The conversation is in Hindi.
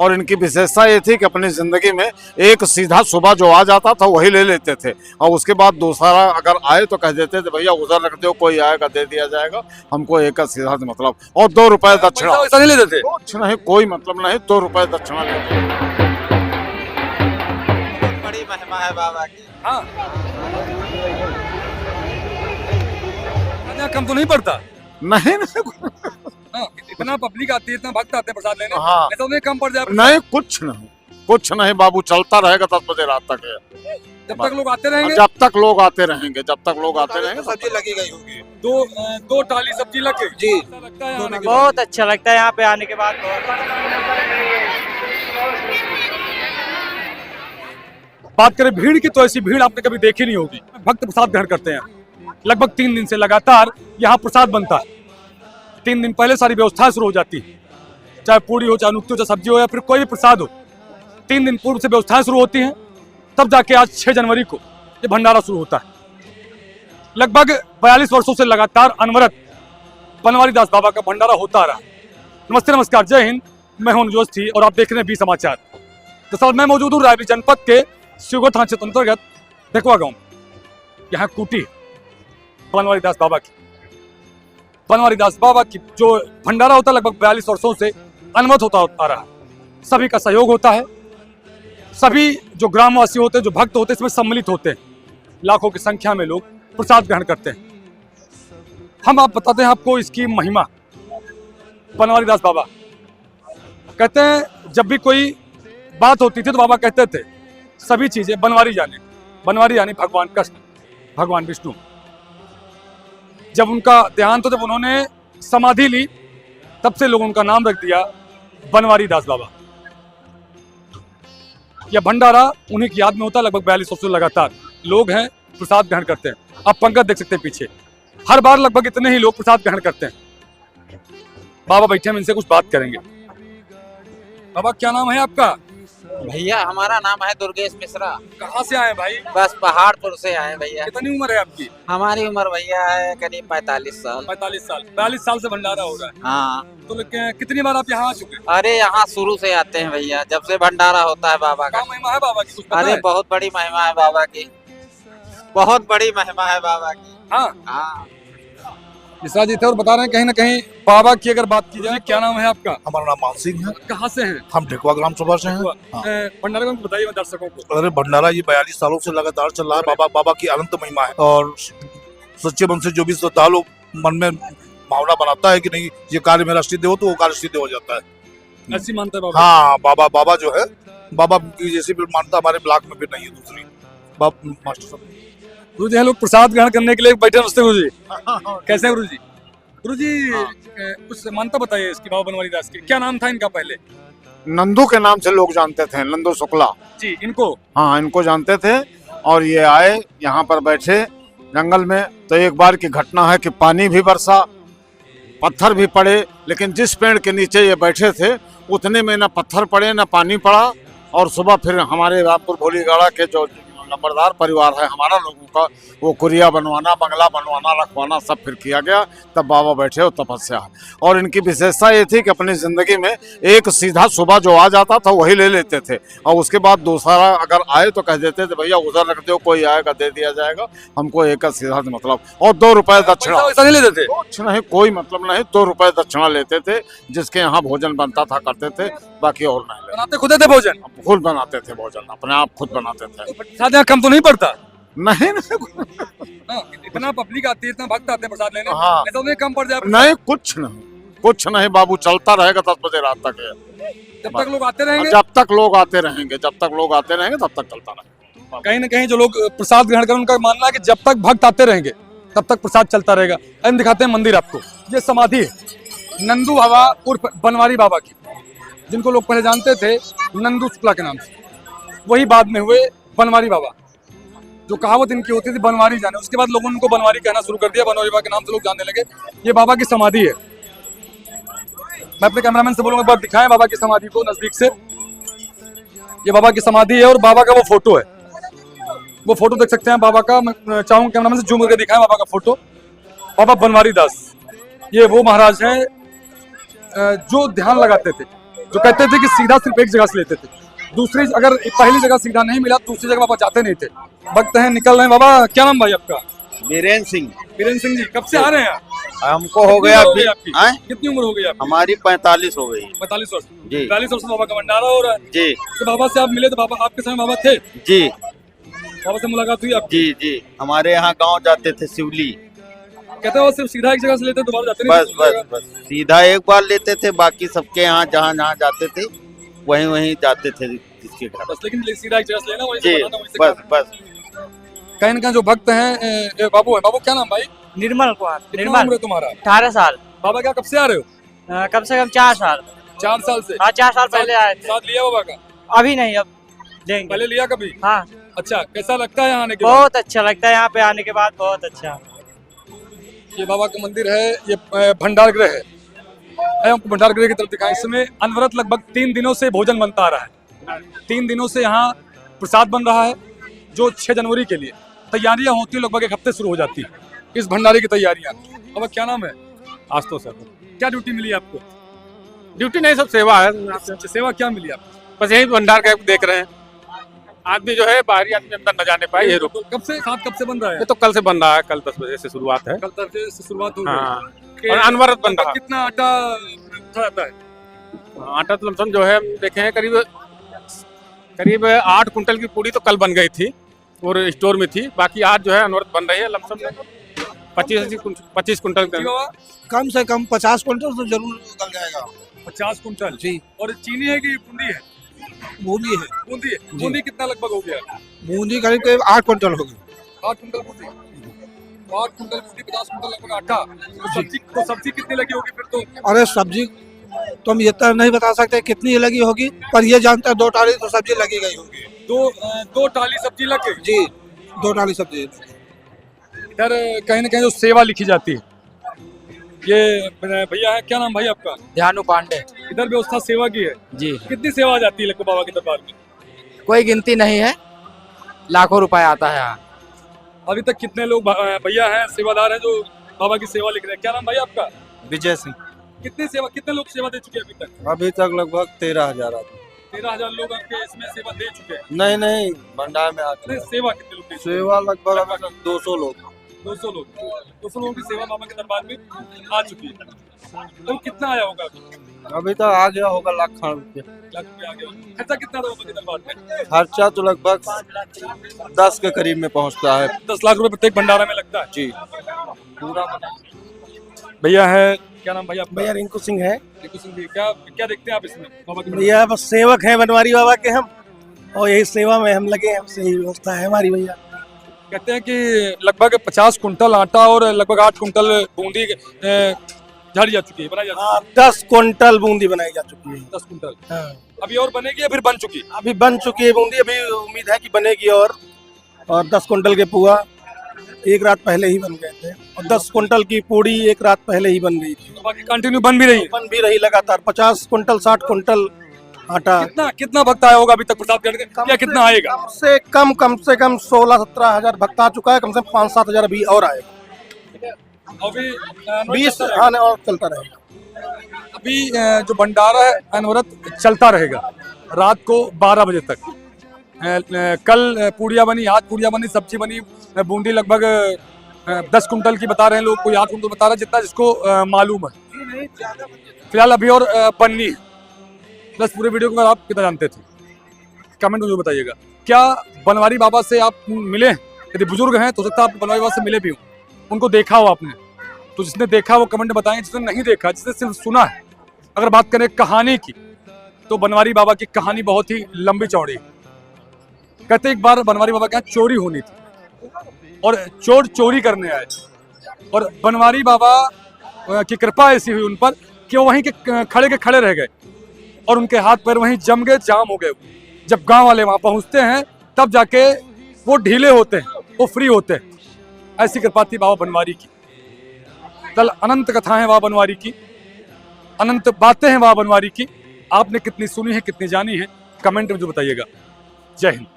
और इनकी विशेषता ये थी कि अपनी ज़िंदगी में एक सीधा सुबह जो आ जाता था वही ले लेते थे, और उसके बाद दूसरा अगर आए तो कह देते थे भैया उधर रख दो, कोई आएगा दे दिया जाएगा, हमको एक का सीधा मतलब। और 2 रुपए दक्षिणा, पैसा नहीं लेते थे। कुछ नहीं, कोई मतलब नहीं, 2 रुपए दक्षिणा लेते। बड़ी महिमा है बाबा की। हाँ, कम तो नहीं पड़ता। नहीं नहीं, हाँ, इतना पब्लिक आती है, इतना भक्त आते हैं प्रसाद लेने, हाँ। ऐसा नहीं कम पड़ जाए? नहीं कुछ नहीं, कुछ नहीं बाबू, चलता रहेगा 10 बजे रात तक है। जब तक लोग आते रहेंगे, जब तक लोग आते रहेंगे, जब तक लोग आते रहेंगे। सब्जी लगी गई होगी। दो टाली सब्जी लग गई जी। ऐसा लगता है आने के बाद। बहुत अच्छा लगता है यहाँ पे आने के बाद। बात करें भीड़ की तो ऐसी भीड़ आपने कभी देखी नहीं होगी। भक्त प्रसाद ग्रहण करते हैं, लगभग 3 दिन से लगातार यहाँ प्रसाद बनता है। 3 दिन पहले सारी व्यवस्था शुरू हो जाती है, चाहे पूरी हो, चाहे नुक्ती हो, चाहे सब्जी हो, या फिर कोई भी प्रसाद हो। 3 दिन पूर्व से व्यवस्थाएं शुरू होती हैं, तब जाके आज 6 जनवरी को ये भंडारा शुरू होता है। लगभग 42 वर्षों से लगातार अनवरत बनवारी दास बाबा का भंडारा होता रहा। नमस्ते नमस्कार, जय हिंद, मैं हूं जोशी और आप देख रहे हैं बी समाचार। दरअसल मैं मौजूद हूँ रायबरेली जनपद के शिवगढ़ थाना क्षेत्र अंतर्गत ढेकुआ गांव। यहाँ कुटी बनवारी दास बाबा की, बनवारी दास बाबा की जो भंडारा होता है लगभग 42 वर्षों से अनवरत होता आ रहा है। सभी का सहयोग होता है, सभी जो ग्रामवासी होते हैं, जो भक्त होते हैं, इसमें सम्मिलित होते हैं। लाखों की संख्या में लोग प्रसाद ग्रहण करते हैं। हम आप बताते हैं आपको इसकी महिमा। बनवारी दास बाबा कहते हैं जब भी कोई बात होती थी तो बाबा कहते थे सभी चीजें बनवारी जाने। बनवारी यानी भगवान कृष्ण, भगवान विष्णु। जब उनका देहांत, तो जब उन्होंने समाधि ली, तब से लोगों उनका नाम रख दिया बनवारी दास बाबा। यह भंडारा उन्हीं की याद में होता है। लगभग 42 वर्षों से लगातार लोग हैं प्रसाद ग्रहण करते हैं। आप पंक्ति देख सकते हैं पीछे, हर बार लगभग इतने ही लोग प्रसाद ग्रहण करते हैं। बाबा बैठे, हम इनसे कुछ बात करेंगे। बाबा क्या नाम है आपका? भैया हमारा नाम है दुर्गेश मिश्रा। कहाँ से आए भाई? बस पहाड़पुर से आए भैया। कितनी उम्र है आपकी? हमारी उम्र भैया है करीब 45 साल। 45 साल। 42 साल से भंडारा हो रहा है। हाँ। तो कितनी बार आप यहाँ आ चुके? अरे यहाँ शुरू से आते हैं भैया, जब से भंडारा होता है बाबा का। क्या महिमा है बाबा की, कुछ पता अरे है? बहुत बड़ी महिमा है बाबा की, बहुत बड़ी महिमा है बाबा की। हाँ हाँ। मिश्रा जी थे और बता रहे हैं कहीं ना कहीं बाबा की अगर बात की जाए। क्या नाम है आपका? हमारा नाम मान सिंह है। कहाँ से हैं? हम ढेकुआ ग्राम सभा से हैं। हाँ। भंडारा को बताइए दर्शकों को। अरे भंडारा ये 42 सालों से लगातार चल रहा है। बाबा की अनंत महिमा है, और सच्चे मन से जो भी श्रद्धालु मन में भावना बनाता है कि नहीं ये कार्य मेरा सिद्ध हो, तो वो कार्य सिद्ध हो जाता है। ऐसी मानता है बाबा? हाँ, बाबा जो है, बाबा की जैसी भी मानता हमारे ब्लॉक में भी नहीं है दूसरी। मास्टर साहब गुरु जी लोग प्रसाद ग्रहण करने के लिए बैठे। नमस्ते गुरु जी, कैसे हैं गुरु जी? गुरु जी कुछ मानता बताइए इसकी, बाबा बनवारी दास की। क्या नाम था इनका पहले? नंदू के नाम से लोग जानते थे, नंदू शुक्ला जी। इनको? हाँ, इनको जानते थे। और ये आए यहाँ पर बैठे जंगल में, तो एक बार की घटना है कि पानी भी बरसा, पत्थर भी पड़े, लेकिन जिस पेड़ के नीचे ये बैठे थे उतने में न पत्थर पड़े न पानी पड़ा। और सुबह फिर हमारे रामपुर भोलीगाड़ा के जो नंबरदार परिवार है हमारा लोगों का, वो कुरिया बनवाना, बंगला बनवाना, रखवाना सब फिर किया गया। तब बाबा बैठे और तपस्या। और इनकी विशेषता ये थी कि अपनी ज़िंदगी में एक सीधा सुबह जो आ जाता था वही ले लेते थे, और उसके बाद दूसरा अगर आए तो कह देते थे भैया उधर रख दो, कोई आएगा दे दिया जाएगा, हमको एक का सीधा मतलब। और 2 रुपए दक्षिणा, पैसा नहीं लेते थे? कुछ नहीं, कोई मतलब नहीं, 2 रुपए दक्षिणा लेते थे, जिसके यहाँ भोजन बनता था करते थे, बाकी और नहीं लेते। बनाते खुद थे भोजन? खुद बनाते थे भोजन, अपने आप खुद बनाते थे। प्रसाद यहाँ कम तो नहीं पड़ता? नहीं नहीं, हाँ, इतना पब्लिक आती है, इतना भक्त आते हैं प्रसाद लेने, हाँ। ऐसा नहीं कम पड़ जाए? नहीं कुछ नहीं, कुछ नहीं बाबू, चलता रहेगा 10 बजे रात तक है। जब तक लोग आते रहेंगे? जब तक लोग आते रहेंगे, जब तक लोग आते रहेंगे तब तक चलता रहेगा। कहीं ना कहीं जो लोग प्रसाद ग्रहण करें उनका मानना है कि जब तक भक्त आते रहेंगे तब तक प्रसाद चलता रहेगा। हम दिखाते हैं मंदिर आपको। ये समाधि है नंदू बाबा उर्फ बनवारी बाबा की, जिनको लोग पहले जानते थे नंदू शुक्ला के नाम से, वही बाद में हुए बनवारी बाबा। जो कहावत इनकी होती थी बनवारी जाने, उसके बाद लोगों ने उनको बनवारी कहना शुरू कर दिया, बनवारी बाबा के नाम से लोग जानने लगे। ये बाबा की समाधि है। मैं अपने कैमरामैन से बोलूंगा, एक बार दिखाएं बाबा की समाधि को नजदीक से। ये बाबा की समाधि है और बाबा का वो फोटो है, वो फोटो देख सकते हैं बाबा का। मैं चाहूंगा कैमरामैन से जूम करके दिखाएं बाबा का फोटो। बाबा बनवारी दास ये वो महाराज हैं जो ध्यान लगाते थे, जो कहते थे कि सीधा सिर्फ एक जगह से लेते थे, दूसरी अगर पहली जगह सीधा नहीं मिला दूसरी जगह बाबा जाते नहीं थे। वक्त है निकल रहे हैं। बाबा क्या नाम भाई आपका? बीरेन सिंह। बीरेन सिंह जी, कब से आ रहे हैं आप? हमको हो गया कितनी उम्र हो गई आपकी? आए? कितनी उम्र हो गई आपकी? हमारी 45 हो गई 45 वर्ष। जी। 45 वर्ष में बाबा का भंडारा हो रहा है। जी तो बाबा से आप मिले तो बाबा आपके समय बाबा थे? जी बाबा से मुलाकात हुई आपकी? जी जी हमारे यहाँ गांव जाते थे शिवली। कहते हैं वो सिर्फ सीधा एक जगह से लेते दोबारा जाते नहीं बस थे बस दूसरी बस सीधा एक बार लेते थे, बाकी सबके यहाँ जहाँ जहाँ जाते थे वहीं वहीं जाते थे जिसके घर। जगह। बस लेकिन सीधा एक जगह से लेना वहीं जी से बनाना वहीं से बस खाना। बस कहीं ना कहीं जो भक्त हैं बाबू है। बाबू क्या नाम भाई? निर्मल कुमार। कितना निर्मल उम्र है तुम्हारा? 18 साल। बाबा क्या कब से आ रहे हो? कम से कम 4 साल। 4 साल से? हाँ 4 साल पहले आए थे। साथ लिया बाबा का? अभी नहीं, अब लेंगे। पहले लिया कभी? हाँ अच्छा, कैसा लगता है यहाँ आने के बाद? बहुत अच्छा लगता है यहाँ पे आने के बाद, बहुत अच्छा। ये बाबा का मंदिर है, ये भंडार गृह है। हमको भंडार गृह की तरफ दिखाएं। इसमें अनवरत लगभग 3 दिनों से भोजन बनता आ रहा है। 3 दिनों से यहाँ प्रसाद बन रहा है, जो 6 जनवरी के लिए तैयारियां होती है, लगभग एक हफ्ते शुरू हो जाती है इस भंडारे की तैयारियां। अब क्या नाम है? आशुतोष सर। क्या ड्यूटी मिली आपको? ड्यूटी नहीं, सब सेवा है। अच्छा, सेवा क्या मिली आपको? बस यही भंडार का देख रहे हैं। आदमी जो है बाहरी आदमी अंदर न जाने पाए, ये रुक। कब से साथ कब से बन रहा है? ये तो कल से बन रहा है, कल 10 बजे से शुरुआत है। कल तरह से शुरुआत हो हाँ, गई। और अनवरत बन रहा है। कितना आटा उठा जाता है? आटा तो लमसम जो है हम देखे हैं करीब 8 कुंटल की पूड़ी तो कल बन गई थी और स्टोर में थी। बाकी आज जो है अनवरत बन रही है, लमसम 25 कुंटल। जी बाबा, कम से कम 50 क्विंटल तो जरूर निकल जाएगा 50 कुंटल। जी। और चीनी है कि बूंदी है? बूंदी है। बूंदी है। बूंदी कितना लगभग हो गया? बूंदी करीब करीब 8 क्विंटल होगी। 8 quintal Bundi. 8 quintal Bundi, 50 quintal लगभग आटा। तो सब्जी कितनी लगी होगी फिर तो? अरे सब्जी तो हम ये तो नहीं बता सकते कितनी लगी होगी, पर ये जानते हैं 2 टाली तो सब्जी लगी गई होगी। दो टाली सब्जी लग गई जी, 2 टाली सब्जी। इधर कहीं ना कहीं जो सेवा लिखी जाती है, ये भैया है, क्या नाम भाई आपका? ध्यानु पांडे। इधर व्यवस्था सेवा की है जी, कितनी सेवा आ जाती है लक्ष्मण बाबा के दरबार में? कोई गिनती नहीं है, लाखों रुपए आता है यहाँ। अभी तक कितने लोग भैया हैं, सेवादार हैं जो बाबा की सेवा लिख रहे हैं? क्या नाम भाई आपका? विजय सिंह। कितने लोग सेवा दे चुके हैं अभी तक? अभी तक लगभग 13,000 आदमी। 13,000 लोग आपके इसमें सेवा दे चुके हैं। नहीं नहीं, भंडार में आते नहीं, हैं। सेवा कितने लोग दे चुके हैं? सेवा लगभग अभी तक 200 लोग। 200 लोग। 200 लोगों की सेवा बाबा के दरबार में आ चुकी है। तो कितना आया होगा अभी? अभी तक आ गया होगा लाख रुपये। लाख रुपये आ गया। खर्चा कितना था बाबा के दरबार में? खर्चा तो लगभग 10 के करीब में पहुंचता है। 10 लाख रुपए प्रत्येक भंडारा में लगता है जी। पूरा। भैया है, क्या नाम भैया आपका? भैया रिंकू सिंह है। रिंकू सिंह जी, क्या देखते हैं आप इसमें बाबा के? भैया बस सेवक हैं बनवारी बाबा के हम, और यही सेवा में हम लगे हैं, सही व्यवस्था है हमारी भैया। कहते हैं कि लगभग 50 कुंटल आटा और लगभग 8 कुंटल बूंदी झाड़ी जा चुकी है, बनाई जा चुकी हाँ, 10 कुंटल बूंदी बनाई जा चुकी है। 10 कुंटल। हाँ। अभी और बनेगी या फिर बन चुकी? अभी बन चुकी है बूंदी, अभी उम्मीद है कि बनेगी। और 10 कुंटल के पुआ एक रात पहले ही बन गए थे, और 10 कुंटल की पूड़ी एक रात पहले ही बन गई थी। तो बाकी कंटिन्यू बन भी रही है? बन भी रही लगातार। 50 कुंटल 60 कुंटल आटा। कितना भक्त आया होगा अभी तक प्रसाद करने? या कितना आएगा? कम से कम 16-17 हजार भक्त आ चुका है। कम से कम 5-7 हजार अभी और आएगा। अभी 20 आने और चलता रहेगा। अभी जो भंडारा है अनवरत चलता रहेगा रात को 12 बजे तक। कल पूड़िया बनी, आज पूड़िया बनी, सब्जी बनी, बूंदी लगभग 10 कुंटल की बता रहे हैं लोग, कोई 8 कुंटल बता रहा है, जितना जिसको मालूम है। फिलहाल अभी और बननी है। प्लस पूरे वीडियो को आप कितना जानते थे कमेंट में जरूर बताइएगा। क्या बनवारी बाबा से आप मिले? यदि बुजुर्ग हैं तो सकता है आप बनवारी बाबा से मिले भी हो, उनको देखा हो आपने, तो जिसने देखा वो कमेंट में बताएंगे। जिसने नहीं देखा, जिसने सिर्फ सुना है। अगर बात करें कहानी की, तो बनवारी बाबा की कहानी बहुत ही लंबी चौड़ी है। कहते एक बार बनवारी बाबा के यहाँ चोरी होनी थी और चोर चोरी करने आए, और बनवारी बाबा की कृपा ऐसी हुई उन पर कि वो वहीं के खड़े रह गए और उनके हाथ पैर वहीं जम गए, जाम हो गए। जब गांव वाले वहां पहुंचते हैं तब जाके वो ढीले होते हैं, वो फ्री होते हैं। ऐसी कृपा थी बाबा बनवारी की। कल अनंत कथाएं हैं बाबा बनवारी की, अनंत बातें हैं बाबा बनवारी की। आपने कितनी सुनी है, कितनी जानी है, कमेंट में जो बताइएगा। जय हिंद।